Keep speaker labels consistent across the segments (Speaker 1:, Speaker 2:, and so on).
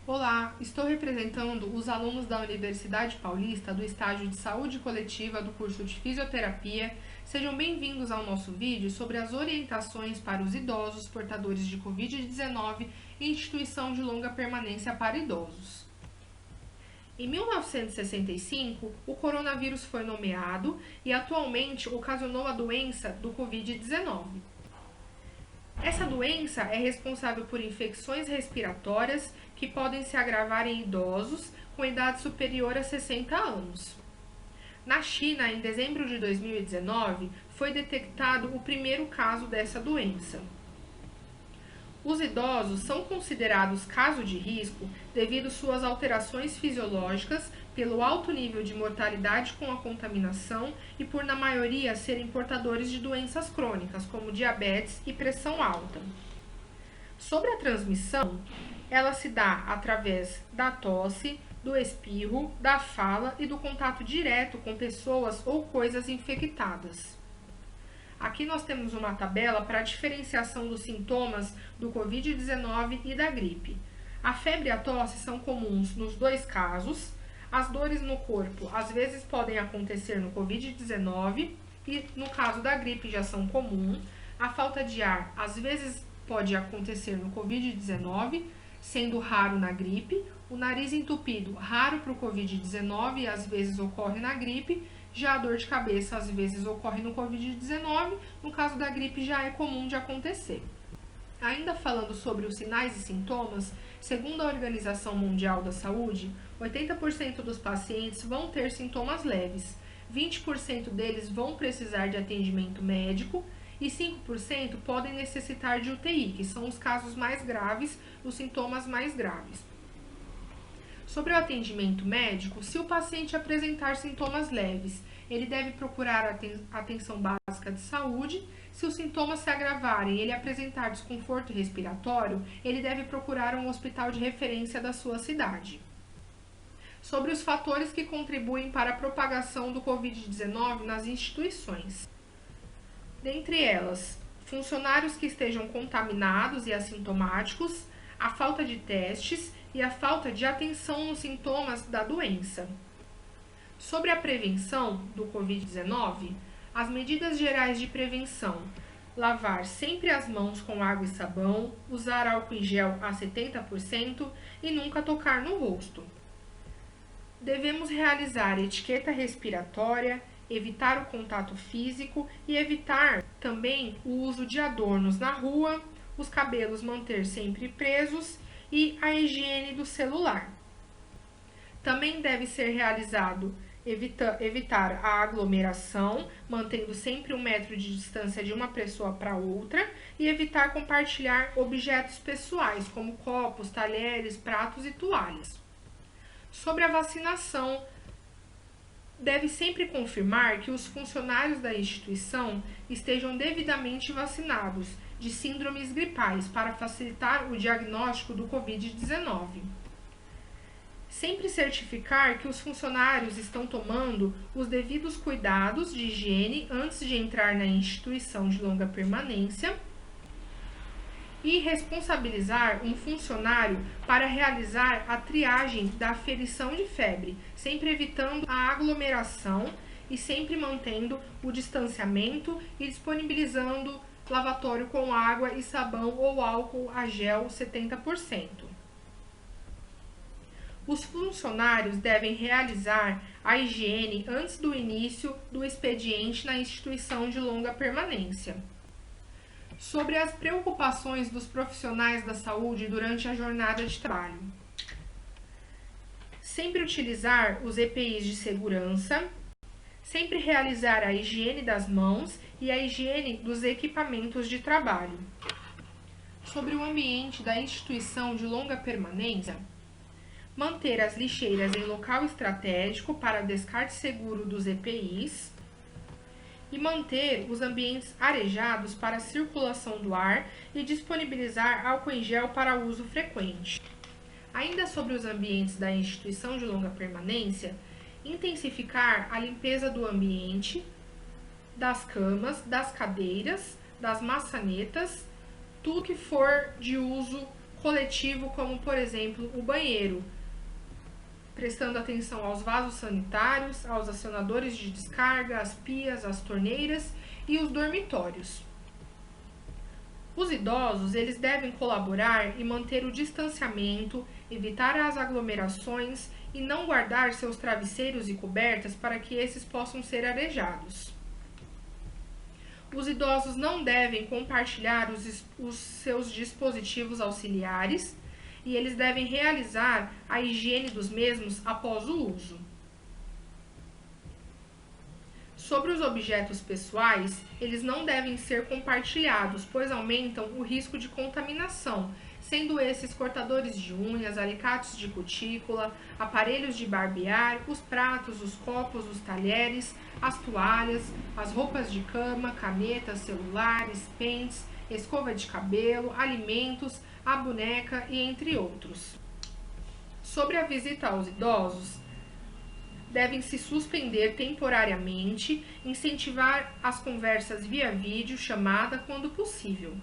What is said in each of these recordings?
Speaker 1: Olá, estou representando os alunos da Universidade Paulista do estágio de Saúde Coletiva do curso de Fisioterapia. Sejam bem-vindos ao nosso vídeo sobre as orientações para os idosos portadores de Covid-19 e instituição de longa permanência para idosos. Em 1965, o coronavírus foi nomeado e atualmente ocasionou a doença do Covid-19. Essa doença é responsável por infecções respiratórias que podem se agravar em idosos com idade superior a 60 anos. Na China, em dezembro de 2019, foi detectado o primeiro caso dessa doença. Os idosos são considerados caso de risco devido suas alterações fisiológicas, pelo alto nível de mortalidade com a contaminação e por, na maioria, serem portadores de doenças crônicas, como diabetes e pressão alta. Sobre a transmissão, ela se dá através da tosse, do espirro, da fala e do contato direto com pessoas ou coisas infectadas. Aqui nós temos uma tabela para a diferenciação dos sintomas do Covid-19 e da gripe. A febre e a tosse são comuns nos dois casos. As dores no corpo às vezes podem acontecer no Covid-19 e no caso da gripe já são comuns. A falta de ar às vezes pode acontecer no Covid-19, sendo raro na gripe. O nariz entupido, raro para o Covid-19 e às vezes ocorre na gripe. Já a dor de cabeça às vezes ocorre no Covid-19, no caso da gripe já é comum de acontecer. Ainda falando sobre os sinais e sintomas, segundo a Organização Mundial da Saúde, 80% dos pacientes vão ter sintomas leves, 20% deles vão precisar de atendimento médico e 5% podem necessitar de UTI, que são os casos mais graves, os sintomas mais graves. Sobre o atendimento médico, se o paciente apresentar sintomas leves, ele deve procurar atenção básica de saúde. Se os sintomas se agravarem e ele apresentar desconforto respiratório, ele deve procurar um hospital de referência da sua cidade. Sobre os fatores que contribuem para a propagação do Covid-19 nas instituições. Dentre elas, funcionários que estejam contaminados e assintomáticos, a falta de testes e a falta de atenção nos sintomas da doença. Sobre a prevenção do Covid-19, as medidas gerais de prevenção: lavar sempre as mãos com água e sabão, usar álcool em gel a 70% e nunca tocar no rosto. Devemos realizar etiqueta respiratória, evitar o contato físico e evitar também o uso de adornos na rua, os cabelos manter sempre presos e a higiene do celular. Também deve ser realizado evitar a aglomeração, mantendo sempre 1 metro de distância de uma pessoa para outra e evitar compartilhar objetos pessoais, como copos, talheres, pratos e toalhas. Sobre a vacinação, deve sempre confirmar que os funcionários da instituição estejam devidamente vacinados de síndromes gripais para facilitar o diagnóstico do Covid-19. Sempre certificar que os funcionários estão tomando os devidos cuidados de higiene antes de entrar na instituição de longa permanência e responsabilizar um funcionário para realizar a triagem da aferição de febre, sempre evitando a aglomeração e sempre mantendo o distanciamento e disponibilizando lavatório com água e sabão ou álcool a gel 70%. Os funcionários devem realizar a higiene antes do início do expediente na instituição de longa permanência. Sobre as preocupações dos profissionais da saúde durante a jornada de trabalho. Sempre utilizar os EPIs de segurança, sempre realizar a higiene das mãos e a higiene dos equipamentos de trabalho. Sobre o ambiente da instituição de longa permanência, manter as lixeiras em local estratégico para descarte seguro dos EPIs e manter os ambientes arejados para a circulação do ar e disponibilizar álcool em gel para uso frequente. Ainda sobre os ambientes da instituição de longa permanência, intensificar a limpeza do ambiente, das camas, das cadeiras, das maçanetas, tudo que for de uso coletivo, como por exemplo o banheiro, prestando atenção aos vasos sanitários, aos acionadores de descarga, às pias, às torneiras e os dormitórios. Os idosos, eles devem colaborar e manter o distanciamento, evitar as aglomerações e não guardar seus travesseiros e cobertas para que esses possam ser arejados. Os idosos não devem compartilhar os seus dispositivos auxiliares e eles devem realizar a higiene dos mesmos após o uso. Sobre os objetos pessoais, eles não devem ser compartilhados, pois aumentam o risco de contaminação, sendo esses cortadores de unhas, alicates de cutícula, aparelhos de barbear, os pratos, os copos, os talheres, as toalhas, as roupas de cama, canetas, celulares, pentes, escova de cabelo, alimentos, a boneca e entre outros. Sobre a visita aos idosos, devem se suspender temporariamente, incentivar as conversas via vídeo chamada quando possível.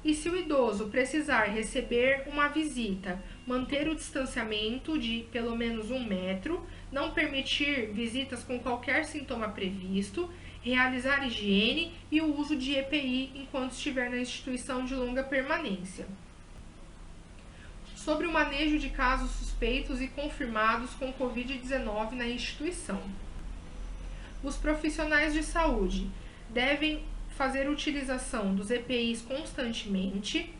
Speaker 1: E se o idoso precisar receber uma visita, manter o distanciamento de pelo menos 1 metro, não permitir visitas com qualquer sintoma previsto, realizar higiene e o uso de EPI enquanto estiver na instituição de longa permanência. Sobre o manejo de casos suspeitos e confirmados com Covid-19 na instituição. Os profissionais de saúde devem fazer utilização dos EPIs constantemente,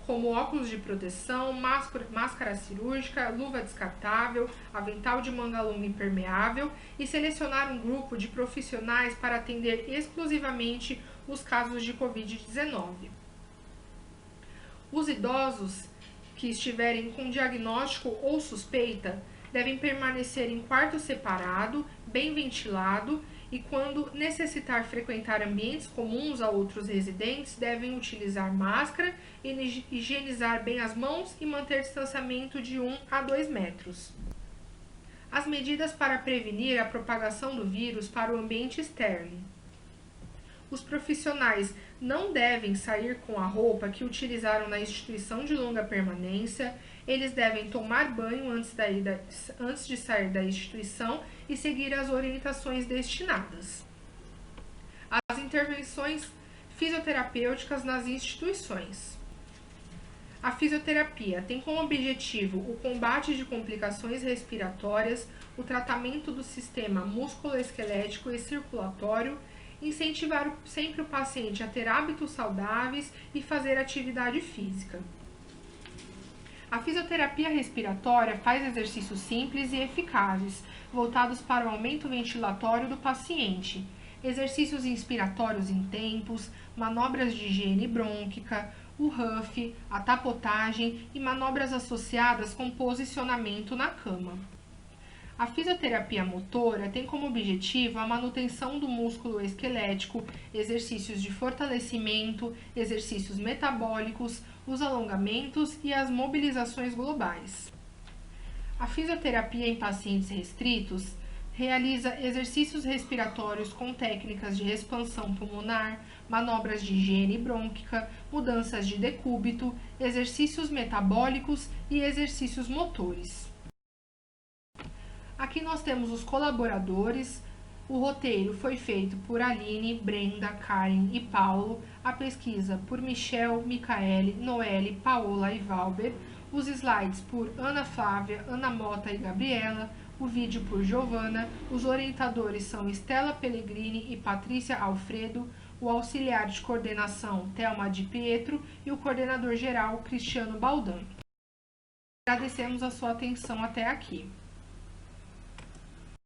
Speaker 1: como óculos de proteção, máscara cirúrgica, luva descartável, avental de manga longa impermeável e selecionar um grupo de profissionais para atender exclusivamente os casos de Covid-19. Os idosos que estiverem com diagnóstico ou suspeita devem permanecer em quarto separado, bem ventilado e, quando necessitar frequentar ambientes comuns a outros residentes, devem utilizar máscara, higienizar bem as mãos e manter distanciamento de 1 a 2 metros. As medidas para prevenir a propagação do vírus para o ambiente externo. Os profissionais não devem sair com a roupa que utilizaram na instituição de longa permanência, eles devem tomar banho antes de sair da instituição e seguir as orientações destinadas. As intervenções fisioterapêuticas nas instituições. A fisioterapia tem como objetivo o combate de complicações respiratórias, o tratamento do sistema músculo-esquelético e circulatório, incentivar sempre o paciente a ter hábitos saudáveis e fazer atividade física. A fisioterapia respiratória faz exercícios simples e eficazes, voltados para o aumento ventilatório do paciente, exercícios inspiratórios em tempos, manobras de higiene brônquica, o huff, a tapotagem e manobras associadas com posicionamento na cama. A fisioterapia motora tem como objetivo a manutenção do músculo esquelético, exercícios de fortalecimento, exercícios metabólicos, os alongamentos e as mobilizações globais. A fisioterapia em pacientes restritos realiza exercícios respiratórios com técnicas de expansão pulmonar, manobras de higiene brônquica, mudanças de decúbito, exercícios metabólicos e exercícios motores. Aqui nós temos os colaboradores. O roteiro foi feito por Aline, Brenda, Karen e Paulo. A pesquisa por Michel, Micaele, Noelle, Paola e Valber. Os slides por Ana Flávia, Ana Mota e Gabriela. O vídeo por Giovana. Os orientadores são Estela Pellegrini e Patrícia Alfredo. O auxiliar de coordenação, Thelma Di Pietro. E o coordenador geral, Cristiano Baldan. Agradecemos a sua atenção até aqui.